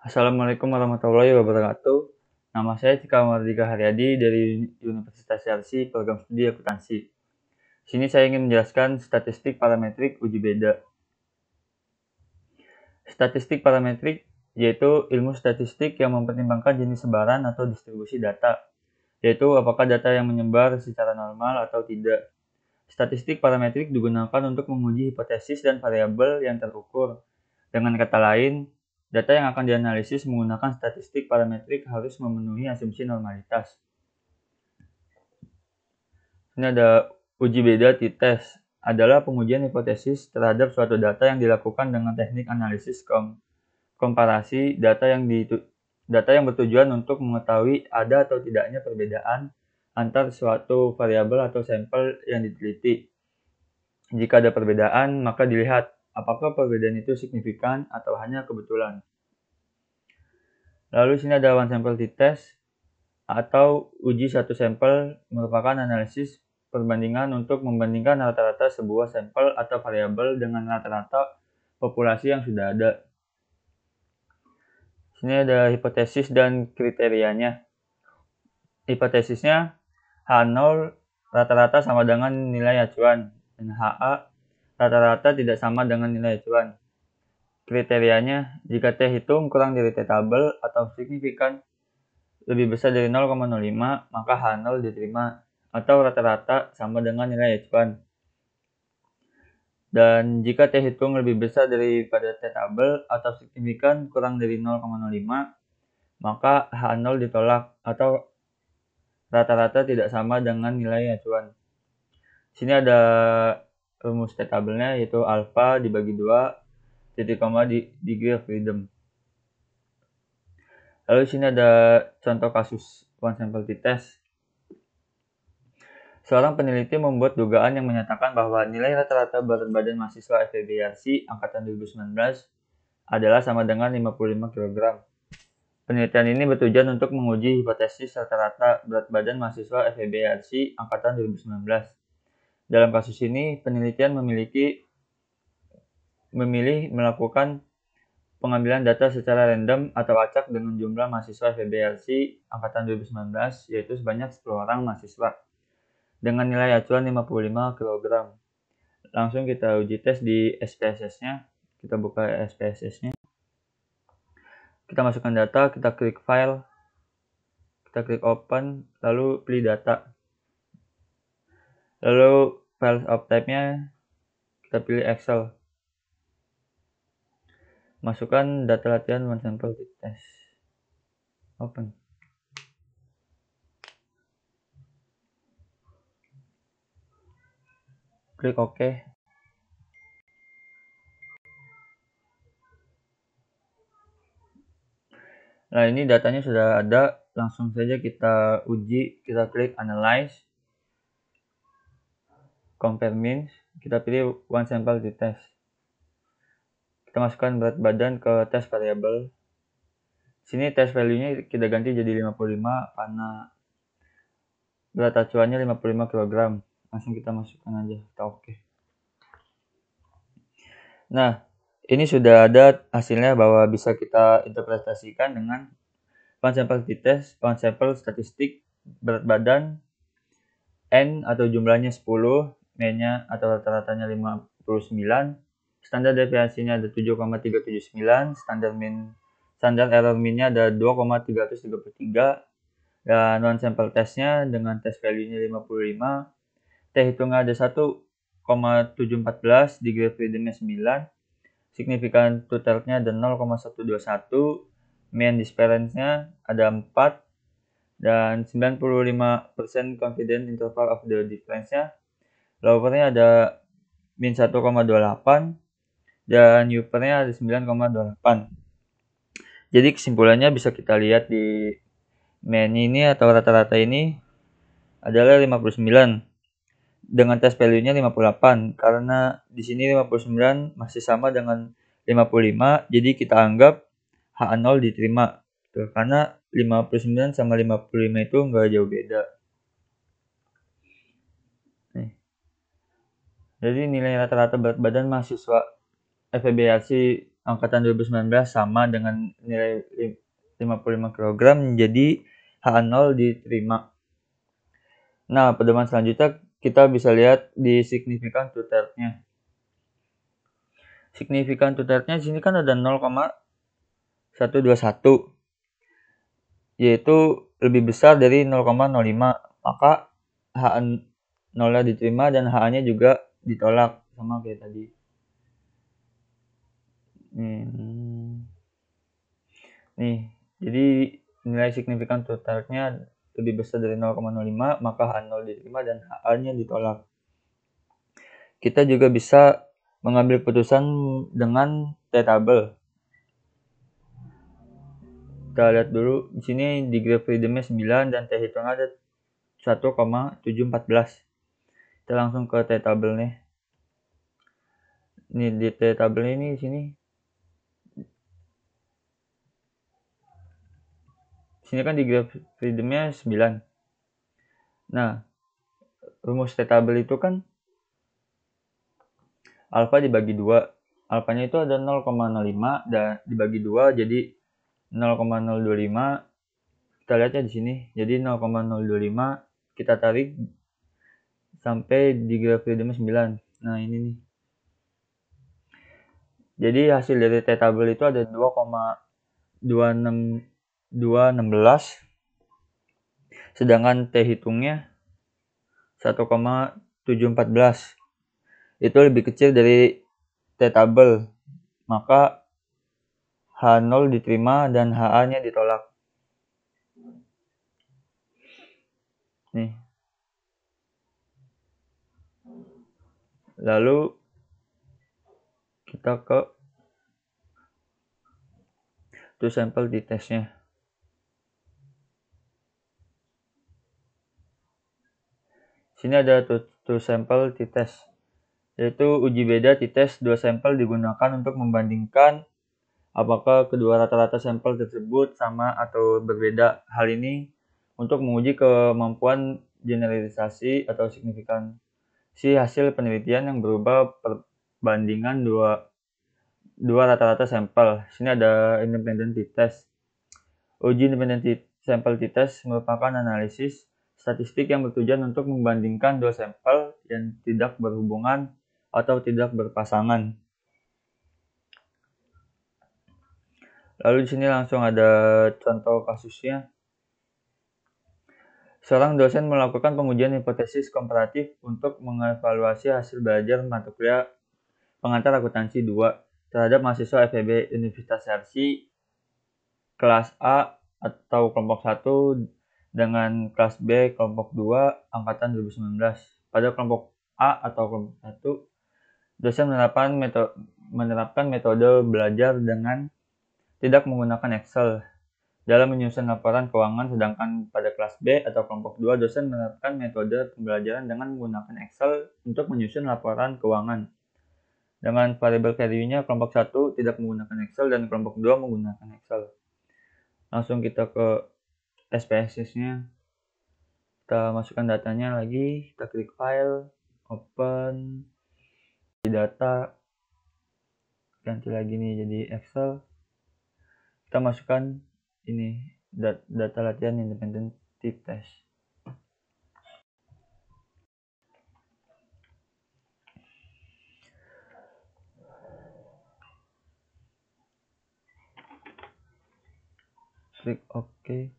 Assalamualaikum warahmatullahi wabarakatuh. Nama saya Cika Mardika Haryadi dari Universitas Yarsi, program studi akuntansi. Di sini saya ingin menjelaskan statistik parametrik uji beda. Statistik parametrik yaitu ilmu statistik yang mempertimbangkan jenis sebaran atau distribusi data, yaitu apakah data yang menyebar secara normal atau tidak. Statistik parametrik digunakan untuk menguji hipotesis dan variabel yang terukur. Dengan kata lain, data yang akan dianalisis menggunakan statistik parametrik harus memenuhi asumsi normalitas. Ini ada uji beda t-test, adalah pengujian hipotesis terhadap suatu data yang dilakukan dengan teknik analisis komparasi data yang bertujuan untuk mengetahui ada atau tidaknya perbedaan antar suatu variabel atau sampel yang diteliti. Jika ada perbedaan, maka dilihat apakah perbedaan itu signifikan atau hanya kebetulan. Lalu sini ada one sample t-test atau uji satu sampel merupakan analisis perbandingan untuk membandingkan rata-rata sebuah sampel atau variabel dengan rata-rata populasi yang sudah ada. Sini ada hipotesis dan kriterianya. Hipotesisnya H0 rata-rata sama dengan nilai acuan dan HA rata-rata tidak sama dengan nilai acuan. Kriterianya, jika T hitung kurang dari T tabel atau signifikan lebih besar dari 0,05, maka H0 diterima atau rata-rata sama dengan nilai acuan. Dan jika T hitung lebih besar daripada T tabel atau signifikan kurang dari 0,05, maka H0 ditolak atau rata-rata tidak sama dengan nilai acuan. Sini ada rumus T tabelnya, yaitu alpha dibagi 2, titik koma degree of freedom. Lalu sini ada contoh kasus one sample t-test. Seorang peneliti membuat dugaan yang menyatakan bahwa nilai rata-rata berat badan mahasiswa FEB Yarsi angkatan 2019 adalah sama dengan 55 kg. Penelitian ini bertujuan untuk menguji hipotesis rata-rata berat badan mahasiswa FEB Yarsi angkatan 2019. Dalam kasus ini, penelitian memilih melakukan pengambilan data secara random atau acak dengan jumlah mahasiswa FEB Yarsi angkatan 2019, yaitu sebanyak 10 orang mahasiswa, dengan nilai acuan 55 kg. Langsung kita uji tes di SPSS-nya. Kita buka SPSS-nya. Kita masukkan data, kita klik file, kita klik open, lalu pilih data. Lalu file of type-nya kita pilih Excel. Masukkan data latihan one sample t-test. Open. Klik OK. Nah, ini datanya sudah ada. Langsung saja kita uji. Kita klik Analyze, Compare Means. Kita pilih one sample t-test. Kita masukkan berat badan ke test variable. Sini test value-nya kita ganti jadi 55 karena berat acuannya 55 kg. Langsung kita masukkan aja. Kita oke. Nah, ini sudah ada hasilnya bahwa bisa kita interpretasikan dengan one sample t-test, one sample statistik, berat badan, N atau jumlahnya 10, mean-nya atau rata-ratanya 59, standar deviasinya ada 7,379, standar error mean-nya ada 2,333, dan one sample test-nya dengan test value-nya 55, T hitungnya ada 1,714, degree of freedom-nya 9, signifikan two-third-nya ada 0,121, mean disparity-nya ada 4, dan 95% confidence interval of the difference-nya. Lower-nya ada min 1,28 dan upper-nya ada 9,28. Jadi kesimpulannya bisa kita lihat di mean ini atau rata-rata ini adalah 59 dengan test value-nya 58, karena di sini 59 masih sama dengan 55, jadi kita anggap H0 diterima. Karena 59 sama 55 itu nggak jauh beda. Jadi nilai rata-rata berat badan mahasiswa FEB Yarsi angkatan 2019 sama dengan nilai 55 kg, jadi HA0 diterima. Nah, pedoman selanjutnya kita bisa lihat di signifikan two-thirds-nya. Signifikan two-thirds-nya di sini kan ada 0,121, yaitu lebih besar dari 0,05, maka HA0-nya diterima dan HA-nya juga ditolak, sama kayak tadi. Nih, jadi nilai signifikan two-thirds-nya lebih besar dari 0,05, maka HA0 diterima dan HA-nya ditolak. Kita juga bisa mengambil putusan dengan T-table. Kita lihat dulu, di sini degree freedom-nya 9 dan T hitungnya ada 1,714. Kita langsung ke T-table nih. Ini di T-table ini di sini. Sini kan degree freedom-nya 9. Nah, rumus T-table itu kan alfa dibagi 2. Alfanya itu ada 0,05 dan dibagi 2 jadi 0,025. Kita lihatnya di sini. Jadi 0,025 kita tarik sampai degree freedom 9. Nah, ini nih. Jadi hasil dari T-table itu ada 2,216, sedangkan T hitungnya 1,714. Itu lebih kecil dari T-table, maka H0 diterima dan HA-nya ditolak. Nih. Lalu kita ke two sample t-test-nya. Sini ada two sample t-test, yaitu uji beda t-test dua sampel digunakan untuk membandingkan apakah kedua rata-rata sampel tersebut sama atau berbeda. Hal ini untuk menguji kemampuan generalisasi atau signifikansi hasil penelitian yang berupa perbandingan dua rata-rata sampel. Sini ada independent t-test. Uji independent sample t-test merupakan analisis statistik yang bertujuan untuk membandingkan dua sampel yang tidak berhubungan atau tidak berpasangan. Lalu di sini langsung ada contoh kasusnya. Seorang dosen melakukan pengujian hipotesis komparatif untuk mengevaluasi hasil belajar mata kuliah pengantar akuntansi 2 terhadap mahasiswa FEB Universitas Yarsi kelas A atau kelompok 1 dengan kelas B kelompok 2 angkatan 2019. Pada kelompok A atau kelompok 1, dosen menerapkan metode belajar dengan tidak menggunakan Excel dalam menyusun laporan keuangan, sedangkan pada kelas B atau kelompok 2, dosen menerapkan metode pembelajaran dengan menggunakan Excel untuk menyusun laporan keuangan. Dengan variable value-nya, kelompok 1 tidak menggunakan Excel dan kelompok 2 menggunakan Excel. Langsung kita ke SPSS-nya. Kita masukkan datanya lagi, kita klik file, open, di data, ganti lagi nih jadi Excel. Kita masukkan ini data latihan independent t-test. Klik OK.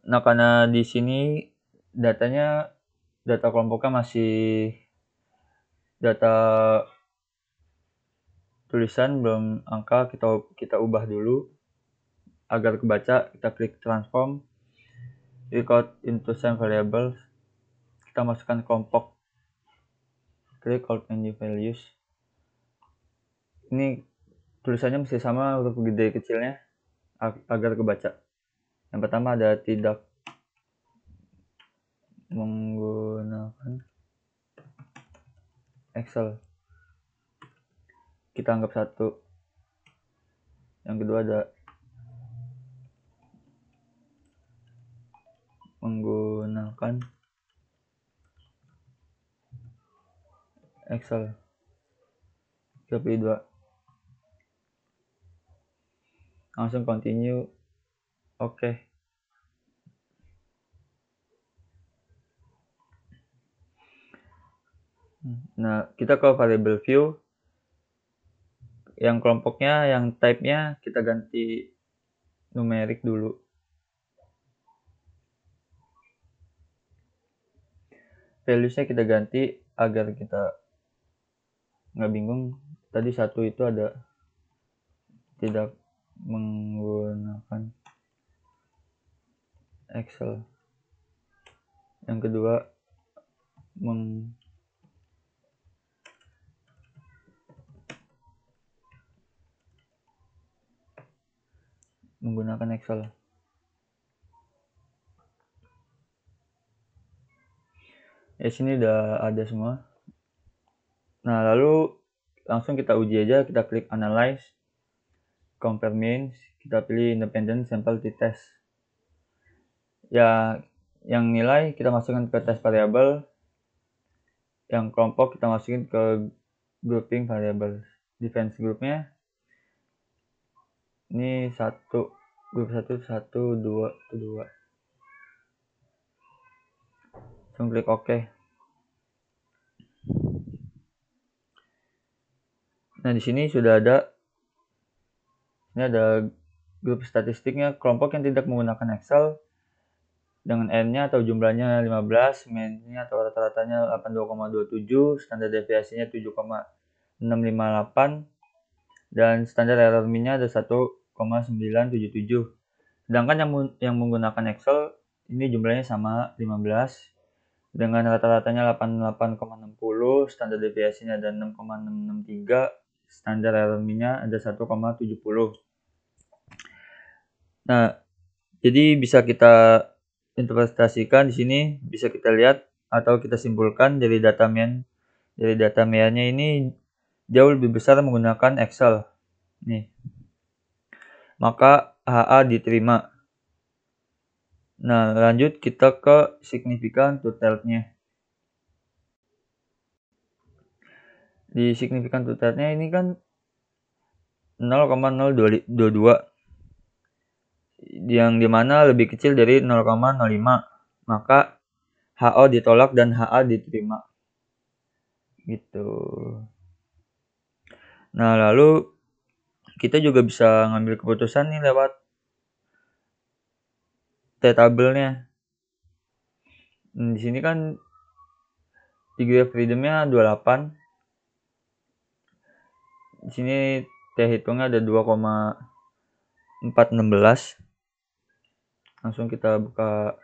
Nah, karena di sini data kelompoknya masih data tulisan belum angka, kita ubah dulu agar kebaca. Kita klik transform, record into same variables, kita masukkan kelompok, klik all new values. Ini tulisannya mesti sama huruf gede kecilnya agar kebaca. Yang pertama ada tidak menggunakan Excel, kita anggap 1. Yang kedua ada menggunakan Excel 32. Langsung continue. Oke. Nah, kita ke variable view. Yang kelompoknya, yang type-nya kita ganti numerik dulu. Values-nya kita ganti agar kita nggak bingung. Tadi satu itu ada tidak menggunakan Excel. Yang kedua menggunakan Excel. Ya, sini udah ada semua. Nah, lalu langsung kita uji aja. Kita klik analyze, compare means, kita pilih independent sample t-test. Ya, yang nilai kita masukkan ke test variable, yang kelompok kita masukin ke grouping variable. Defense groupnya ini grup 1, 2. Langsung klik OK. Nah, di sini sudah ada. Ini ada grup statistiknya, kelompok yang tidak menggunakan Excel dengan N-nya atau jumlahnya 15, mean-nya atau rata-ratanya 82,27, standar deviasinya 7,658, dan standar error mean-nya ada 1,977. Sedangkan yang menggunakan Excel ini jumlahnya sama 15 dengan rata-ratanya 88,60, standar deviasinya ada 6,663, standar error mean-nya ada 1,70. Nah, jadi bisa kita interpretasikan di sini, bisa kita lihat atau kita simpulkan dari data mean. Dari data mean-nya ini jauh lebih besar menggunakan Excel. Nih. Maka HA diterima. Nah, lanjut kita ke signifikan two-third-nya. Di signifikan two-third-nya ini kan 0,022. Yang dimana lebih kecil dari 0,05, maka HO ditolak dan HA diterima gitu. Nah, lalu kita juga bisa ngambil keputusan nih lewat T-tabelnya. Di sini kan degree of freedom-nya 28. Di sini T hitungnya ada 2,416. Langsung kita buka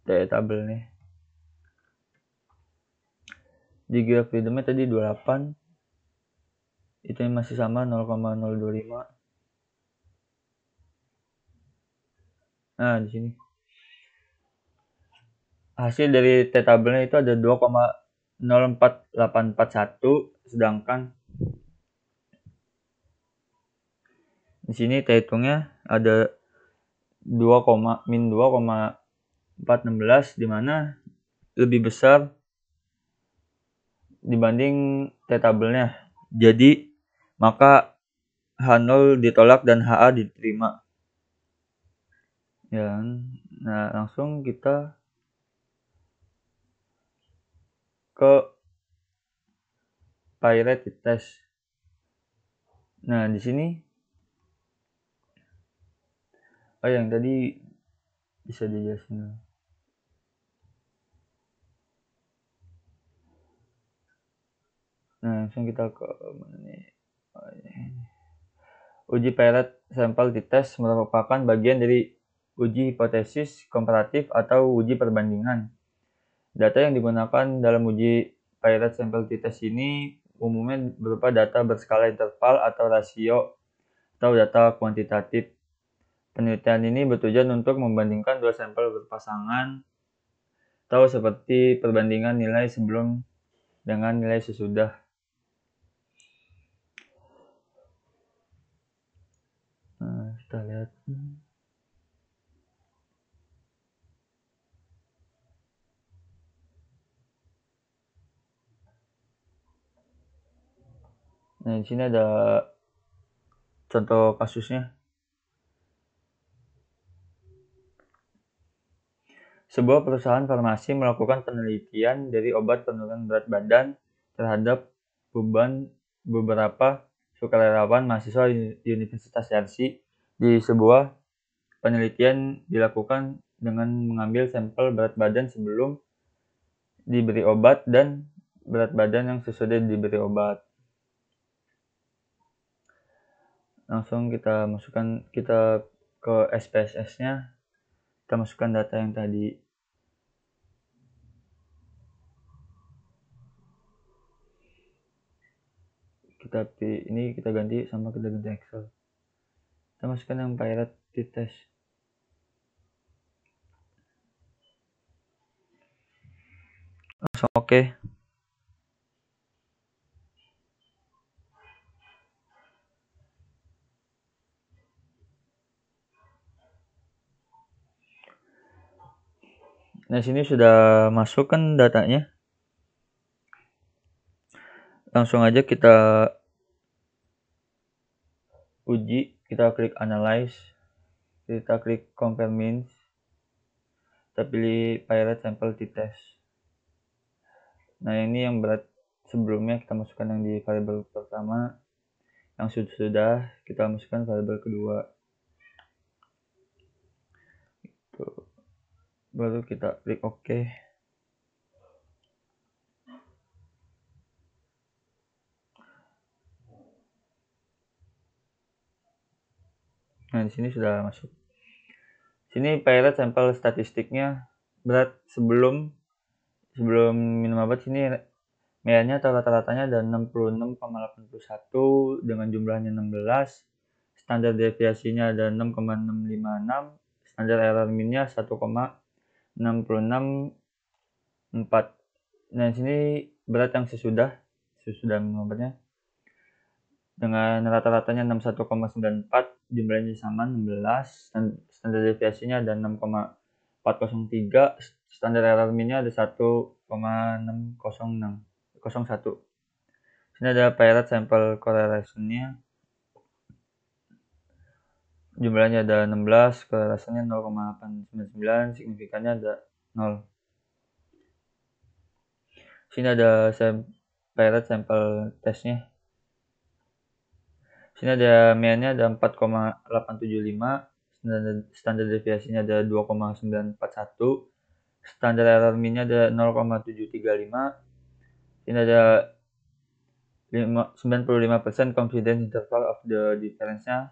T-tabel nih. Degree of freedom-nya tadi 28. Itu masih sama 0,025. Nah, di sini hasil dari T-tabelnya itu ada 2,04841, sedangkan di sini T hitungnya ada 2,416, di mana lebih besar dibanding T-tabelnya. Jadi maka H0 ditolak dan HA diterima. Ya, nah langsung kita ke Pirate test. Nah, di sini yang tadi bisa dijelasin. Nah, langsung kita ke mana nih? Uji Pirate sampel t-test merupakan bagian dari uji hipotesis komparatif atau uji perbandingan. Data yang digunakan dalam uji Pirate sampel t-test ini umumnya berupa data berskala interval atau rasio atau data kuantitatif. Penelitian ini bertujuan untuk membandingkan dua sampel berpasangan atau seperti perbandingan nilai sebelum dengan nilai sesudah. Nah, kita lihat. Nah, di sini ada contoh kasusnya. Sebuah perusahaan farmasi melakukan penelitian dari obat penurunan berat badan terhadap beberapa sukarelawan mahasiswa Universitas Yarsi. Di sebuah penelitian dilakukan dengan mengambil sampel berat badan sebelum diberi obat dan berat badan yang sesudah diberi obat. Langsung kita ke SPSS-nya, kita masukkan data yang tadi. Ini kita ganti Excel. Kita masukkan yang pirate di tes. Langsung oke. Nah, sini sudah masukkan datanya. Langsung aja kita uji, kita klik analyze, kita klik compare means, kita pilih pirate sample t-test. Nah, ini yang berat sebelumnya kita masukkan yang di variabel pertama, yang sudah kita masukkan variabel kedua. Baru kita klik OK. Nah, di sini sudah masuk. Sini pirate sampel statistiknya berat sebelum minum obat. Sini mediannya atau rata-ratanya ada 66,81 dengan jumlahnya 16. Standar deviasinya ada 6,656. Standar error minnya 1,664. Nah, sini berat yang sesudah minum obatnya dengan rata-ratanya 61,94, jumlahnya sama 16, standar deviasinya ada 6,403, standar error minnya ada 1,601. Sini ada pirate sample correlation-nya, jumlahnya ada 16, correlation-nya 0,899, signifikannya ada 0. Sini ada pirate sample testnya. Sini ada mean-nya ada 4,875, standar deviasinya ada 2,941, standar error min-nya ada 0,735. Sini ada 95% confidence interval of the difference-nya.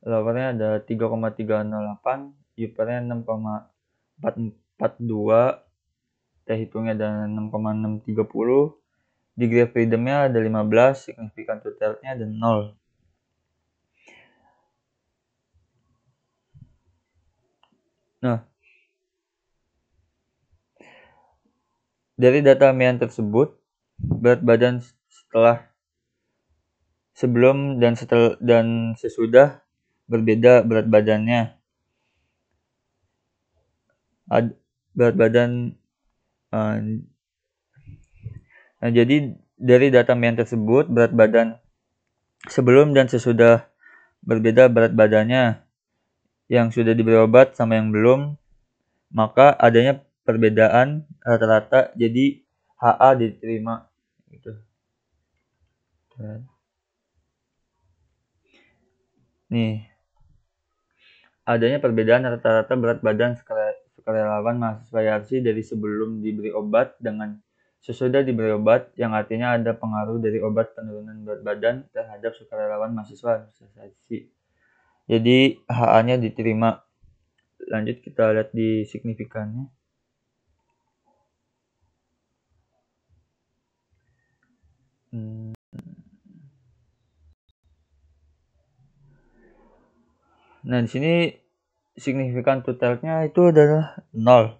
Lower-nya ada 3,308, upper-nya 6,442, T-hitungnya ada 6,630, degree of freedom-nya ada 15, signifikan totalnya ada 0. Nah, dari data mean tersebut, berat badan sebelum dan sesudah berbeda berat badannya. Berat badan. Nah, jadi dari data mean tersebut, berat badan sebelum dan sesudah berbeda berat badannya. Yang sudah diberi obat sama yang belum, maka adanya perbedaan rata-rata, jadi HA diterima gitu. Nih, adanya perbedaan rata-rata berat badan sukarelawan mahasiswa Yarsi dari sebelum diberi obat dengan sesudah diberi obat, yang artinya ada pengaruh dari obat penurunan berat badan terhadap sukarelawan mahasiswa Yarsi. Jadi HA-nya diterima. Lanjut kita lihat di signifikannya. Nah, di sini signifikan totalnya itu adalah 0.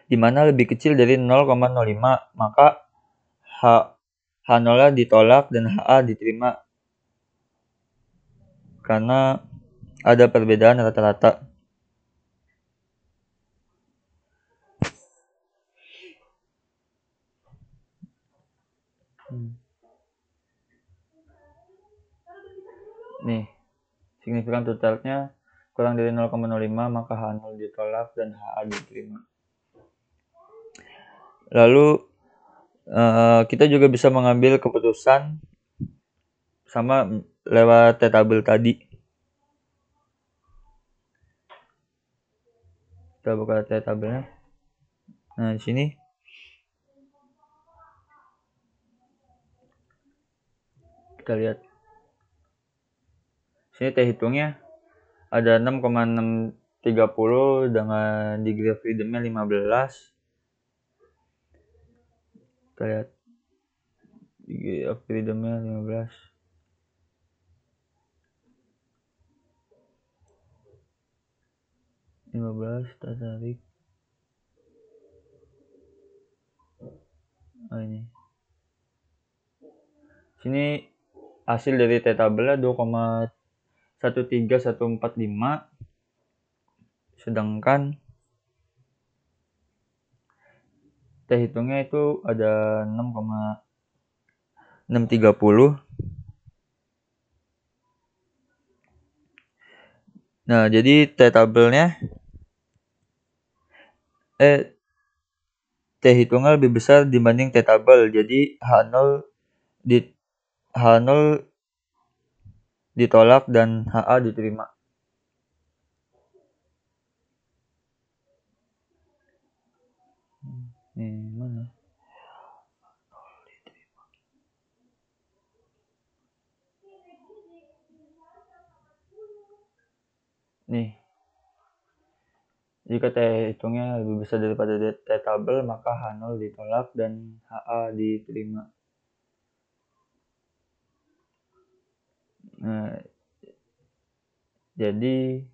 Di mana lebih kecil dari 0,05, maka H0 ditolak dan HA diterima karena ada perbedaan rata-rata. Nih, signifikan totalnya kurang dari 0,05, maka H0 ditolak dan HA diterima. Lalu kita juga bisa mengambil keputusan sama lewat tabel tadi. Kita buka tabelnya. Nah, di sini kita lihat. Sini T hitungnya ada 6,630 dengan degree of freedom-nya 15. Kita lihat degree of freedom-nya 15. Kita tarik. Oh, ini. Sini hasil dari T tabelnya 2,13145, sedangkan T hitungnya itu ada 6,630. Nah, jadi T tabelnya T hitungnya lebih besar dibanding T tabel. Jadi H0 ditolak dan HA diterima. Mana? Nih. Jika T hitungnya lebih besar daripada T tabel, maka H0 ditolak dan HA diterima. Nah, jadi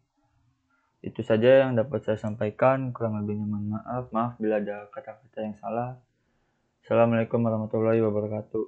itu saja yang dapat saya sampaikan. Kurang lebihnya mohon maaf bila ada kata-kata yang salah. Assalamualaikum warahmatullahi wabarakatuh.